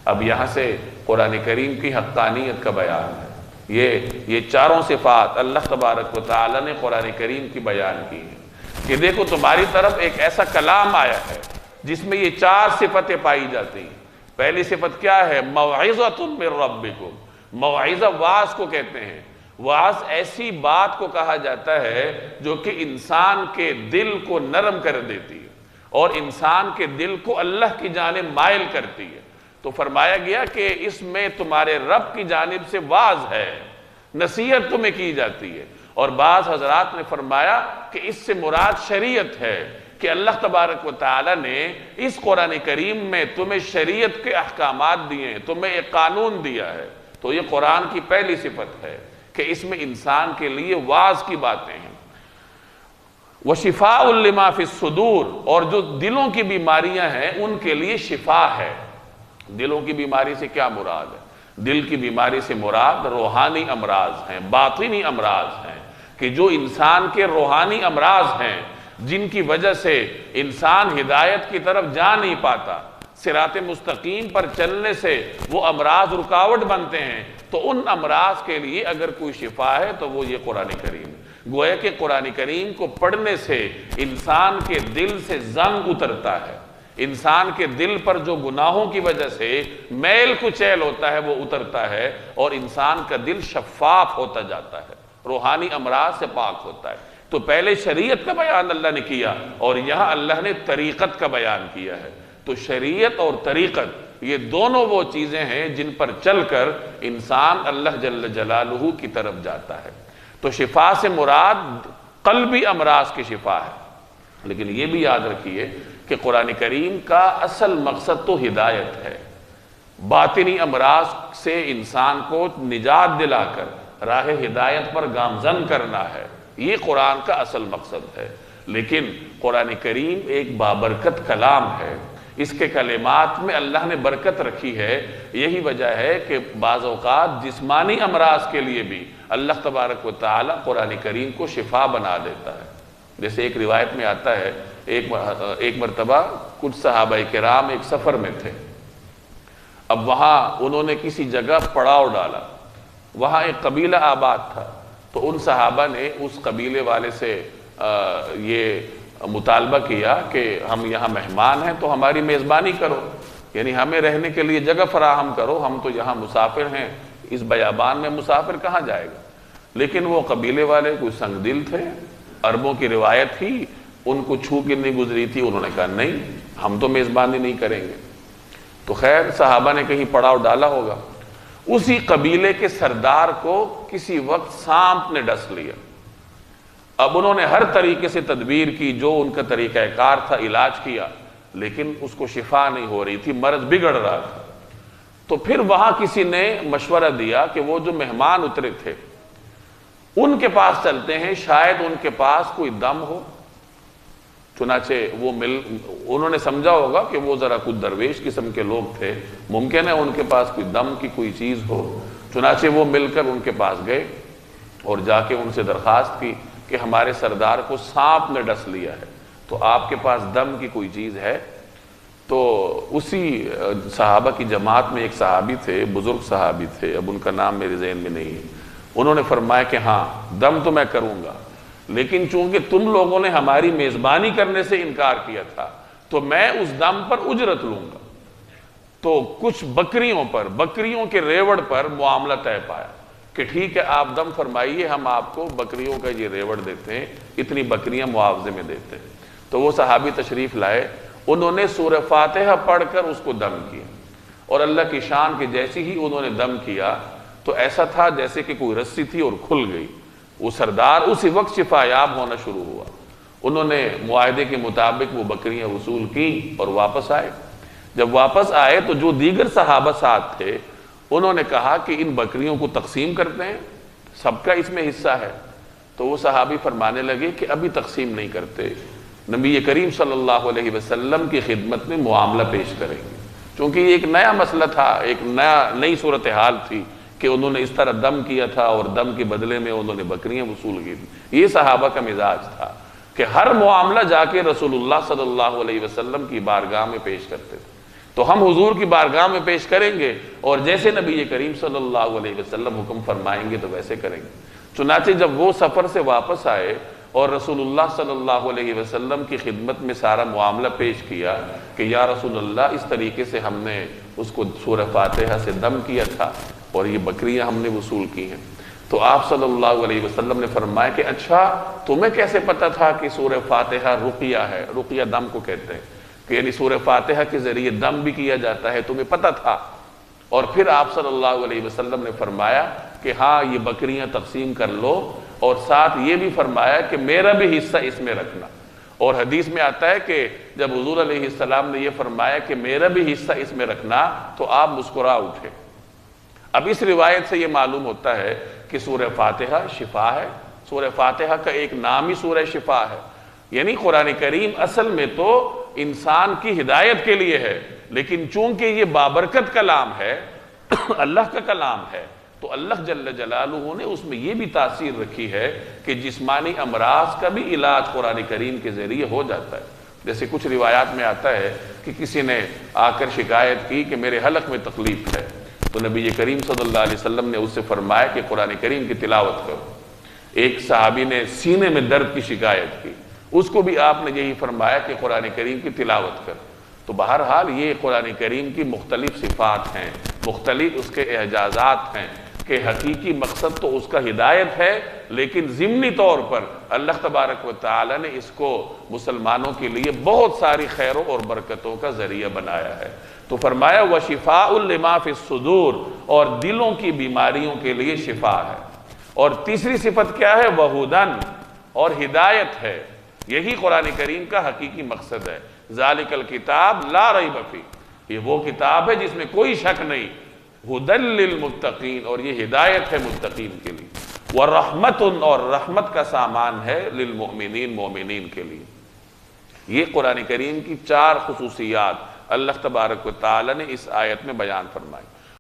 اب یہاں سے قرآن کریم کی حقانیت کا بیان ہے۔ یہ چاروں صفات اللہ تبارک و تعالی نے قرآن کریم کی بیان کی ہیں کہ دیکھو تمہاری طرف ایک ایسا کلام آیا ہے جس میں یہ چار صفتیں پائی جاتی ہیں۔ پہلی صفت کیا ہے؟ موعظۃ من ربکم۔ موعظہ وعظ کو کہتے ہیں۔ وعظ ایسی بات کو کہا جاتا ہے جو کہ انسان کے دل کو نرم کر دیتی ہے اور انسان کے دل کو اللہ کی جانب مائل کرتی ہے۔ تو فرمایا گیا کہ اس میں تمہارے رب کی جانب سے وعظ ہے، نصیحت تمہیں کی جاتی ہے۔ اور بعض حضرات نے فرمایا کہ اس سے مراد شریعت ہے کہ اللہ تبارک و تعالی نے اس قرآن کریم میں تمہیں شریعت کے احکامات دیے ہیں، تمہیں ایک قانون دیا ہے۔ تو یہ قرآن کی پہلی صفت ہے کہ اس میں انسان کے لیے وعظ کی باتیں ہیں۔ وَشِفَاءٌ لِمَا فِي الصُّدُورِ، اور جو دلوں کی بیماریاں ہیں ان کے لیے شفا ہے۔ دلوں کی بیماری سے کیا مراد ہے؟ دل کی بیماری سے مراد روحانی امراض ہیں، باطنی امراض ہیں، کہ جو انسان کے روحانی امراض ہیں جن کی وجہ سے انسان ہدایت کی طرف جا نہیں پاتا، صراط مستقیم پر چلنے سے وہ امراض رکاوٹ بنتے ہیں، تو ان امراض کے لیے اگر کوئی شفا ہے تو وہ یہ قرآن کریم ہے۔ گویا کہ قرآن کریم کو پڑھنے سے انسان کے دل سے زنگ اترتا ہے، انسان کے دل پر جو گناہوں کی وجہ سے میل کچیل ہوتا ہے وہ اترتا ہے اور انسان کا دل شفاف ہوتا جاتا ہے، روحانی امراض سے پاک ہوتا ہے۔ تو پہلے شریعت کا بیان اللہ نے کیا اور یہاں اللہ نے طریقت کا بیان کیا ہے۔ تو شریعت اور طریقت یہ دونوں وہ چیزیں ہیں جن پر چل کر انسان اللہ جل جلالہ کی طرف جاتا ہے۔ تو شفا سے مراد قلبی امراض کی شفا ہے، لیکن یہ بھی یاد رکھیے کہ قرآن کریم کا اصل مقصد تو ہدایت ہے۔ باطنی امراض سے انسان کو نجات دلا کر راہ ہدایت پر گامزن کرنا ہے، یہ قرآن کا اصل مقصد ہے۔ لیکن قرآن کریم ایک بابرکت کلام ہے، اس کے کلمات میں اللہ نے برکت رکھی ہے۔ یہی وجہ ہے کہ بعض اوقات جسمانی امراض کے لیے بھی اللہ تبارک و تعالی قرآن کریم کو شفا بنا دیتا ہے۔ جیسے ایک روایت میں آتا ہے ایک مرتبہ کچھ صحابہ کرام ایک سفر میں تھے، اب وہاں انہوں نے کسی جگہ پڑاؤ ڈالا، وہاں ایک قبیلہ آباد تھا، تو ان صحابہ نے اس قبیلے والے سے یہ مطالبہ کیا کہ ہم یہاں مہمان ہیں تو ہماری میزبانی کرو، یعنی ہمیں رہنے کے لیے جگہ فراہم کرو، ہم تو یہاں مسافر ہیں، اس بیابان میں مسافر کہاں جائے گا۔ لیکن وہ قبیلے والے کوئی سنگ دل تھے، عربوں کی روایت تھی، ان کو چھو کے نہیں گزری تھی، انہوں نے کہا نہیں ہم تو میزبانی نہیں کریں گے۔ تو خیر صحابہ نے کہیں پڑاؤ ڈالا ہوگا، اسی قبیلے کے سردار کو کسی وقت سانپ نے ڈس لیا۔ اب انہوں نے ہر طریقے سے تدبیر کی، جو ان کا طریقہ کار تھا، علاج کیا، لیکن اس کو شفا نہیں ہو رہی تھی، مرض بگڑ رہا تھا۔ تو پھر وہاں کسی نے مشورہ دیا کہ وہ جو مہمان اترے تھے ان کے پاس چلتے ہیں، شاید ان کے پاس کوئی دم ہو۔ چنانچہ انہوں نے سمجھا ہوگا کہ وہ ذرا کچھ درویش قسم کے لوگ تھے، ممکن ہے ان کے پاس کوئی دم کی کوئی چیز ہو۔ چنانچہ وہ مل کر ان کے پاس گئے اور جا کے ان سے درخواست کی کہ ہمارے سردار کو سانپ نے ڈس لیا ہے، تو آپ کے پاس دم کی کوئی چیز ہے؟ تو اسی صحابہ کی جماعت میں ایک صحابی تھے، بزرگ صحابی تھے، اب ان کا نام میرے ذہن میں نہیں ہے، انہوں نے فرمایا کہ ہاں دم تو میں کروں گا، لیکن چونکہ تم لوگوں نے ہماری میزبانی کرنے سے انکار کیا تھا تو میں اس دم پر اجرت لوں گا۔ تو کچھ بکریوں کے ریوڑ پر معاملہ طے پایا کہ ٹھیک ہے آپ دم فرمائیے، ہم آپ کو بکریوں کا یہ ریوڑ دیتے ہیں، اتنی بکریاں معاوضے میں دیتے ہیں۔ تو وہ صحابی تشریف لائے، انہوں نے سورہ فاتحہ پڑھ کر اس کو دم کیا، اور اللہ کی شان کہ جیسی ہی انہوں نے دم کیا تو ایسا تھا جیسے کہ کوئی رسی تھی اور کھل گئی۔ وہ سردار اسی وقت شفا یاب ہونا شروع ہوا۔ انہوں نے معاہدے کے مطابق وہ بکریاں وصول کی اور واپس آئے۔ جب واپس آئے تو جو دیگر صحابہ ساتھ تھے انہوں نے کہا کہ ان بکریوں کو تقسیم کرتے ہیں، سب کا اس میں حصہ ہے۔ تو وہ صحابی فرمانے لگے کہ ابھی تقسیم نہیں کرتے، نبی کریم صلی اللہ علیہ وسلم کی خدمت میں معاملہ پیش کریں گے، چونکہ یہ ایک نیا مسئلہ تھا، ایک نئی صورتحال تھی کہ انہوں نے اس طرح دم کیا تھا اور دم کے بدلے میں انہوں نے بکریاں وصول کی تھی۔ یہ صحابہ کا مزاج تھا کہ ہر معاملہ جا کے رسول اللہ صلی اللہ علیہ وسلم کی بارگاہ میں پیش کرتے تھے۔ تو ہم حضور کی بارگاہ میں پیش کریں گے اور جیسے نبی کریم صلی اللہ علیہ وسلم حکم فرمائیں گے تو ویسے کریں گے۔ چنانچہ جب وہ سفر سے واپس آئے اور رسول اللہ صلی اللہ علیہ وسلم کی خدمت میں سارا معاملہ پیش کیا کہ یا رسول اللہ اس طریقے سے ہم نے اس کو سورہ فاتحہ سے دم کیا تھا اور یہ بکریاں ہم نے وصول کی ہیں، تو آپ صلی اللہ علیہ وسلم نے فرمایا کہ اچھا تمہیں کیسے پتا تھا کہ سورہ فاتحہ رقیہ ہے؟ رقیہ دم کو کہتے ہیں کہ یعنی سورہ فاتحہ کے ذریعے دم بھی کیا جاتا ہے، تمہیں پتا تھا؟ اور پھر آپ صلی اللہ علیہ وسلم نے فرمایا کہ ہاں یہ بکریاں تقسیم کر لو، اور ساتھ یہ بھی فرمایا کہ میرا بھی حصہ اس میں رکھنا۔ اور حدیث میں آتا ہے کہ جب حضور علیہ السلام نے یہ فرمایا کہ میرا بھی حصہ اس میں رکھنا تو آپ مسکرا اٹھے۔ اب اس روایت سے یہ معلوم ہوتا ہے کہ سورہ فاتحہ شفا ہے، سورہ فاتحہ کا ایک نام ہی سورہ شفا ہے، یعنی قرآن کریم اصل میں تو انسان کی ہدایت کے لیے ہے، لیکن چونکہ یہ بابرکت کلام ہے، اللہ کا کلام ہے، تو اللہ جل جلالہ نے اس میں یہ بھی تاثیر رکھی ہے کہ جسمانی امراض کا بھی علاج قرآن کریم کے ذریعے ہو جاتا ہے۔ جیسے کچھ روایات میں آتا ہے کہ کسی نے آ کر شکایت کی کہ میرے حلق میں تکلیف ہے، تو نبی کریم صلی اللہ علیہ وسلم نے اس سے فرمایا کہ قرآن کریم کی تلاوت کرو۔ ایک صحابی نے سینے میں درد کی شکایت کی، اس کو بھی آپ نے یہی فرمایا کہ قرآن کریم کی تلاوت کر۔ تو بہرحال یہ قرآن کریم کی مختلف صفات ہیں، مختلف اس کے اعجازات ہیں کہ حقیقی مقصد تو اس کا ہدایت ہے، لیکن ضمنی طور پر اللہ تبارک و تعالی نے اس کو مسلمانوں کے لیے بہت ساری خیروں اور برکتوں کا ذریعہ بنایا ہے۔ تو فرمایا وَشِفَاءٌ لِمَا فِي الصُّدُورِ، اور دلوں کی بیماریوں کے لیے شفا ہے۔ اور تیسری صفت کیا ہے؟ وَهُدًى، اور ہدایت ہے۔ یہی قرآن کریم کا حقیقی مقصد ہے۔ ذَلِكَ الْكِتَابُ لَا رَيْبَ فِيهِ، یہ وہ کتاب ہے جس میں کوئی شک نہیں۔ هُدًى لِلْمُتَّقِينَ، اور یہ ہدایت ہے متقین کے لیے۔ وَرَحْمَةٌ، اور رحمت کا سامان ہے لِلْمُؤْمِنِينَ، مومنین کے لیے۔ یہ قرآن کریم کی 4 خصوصیات اللہ تبارک و تعالی نے اس آیت میں بیان فرمائی۔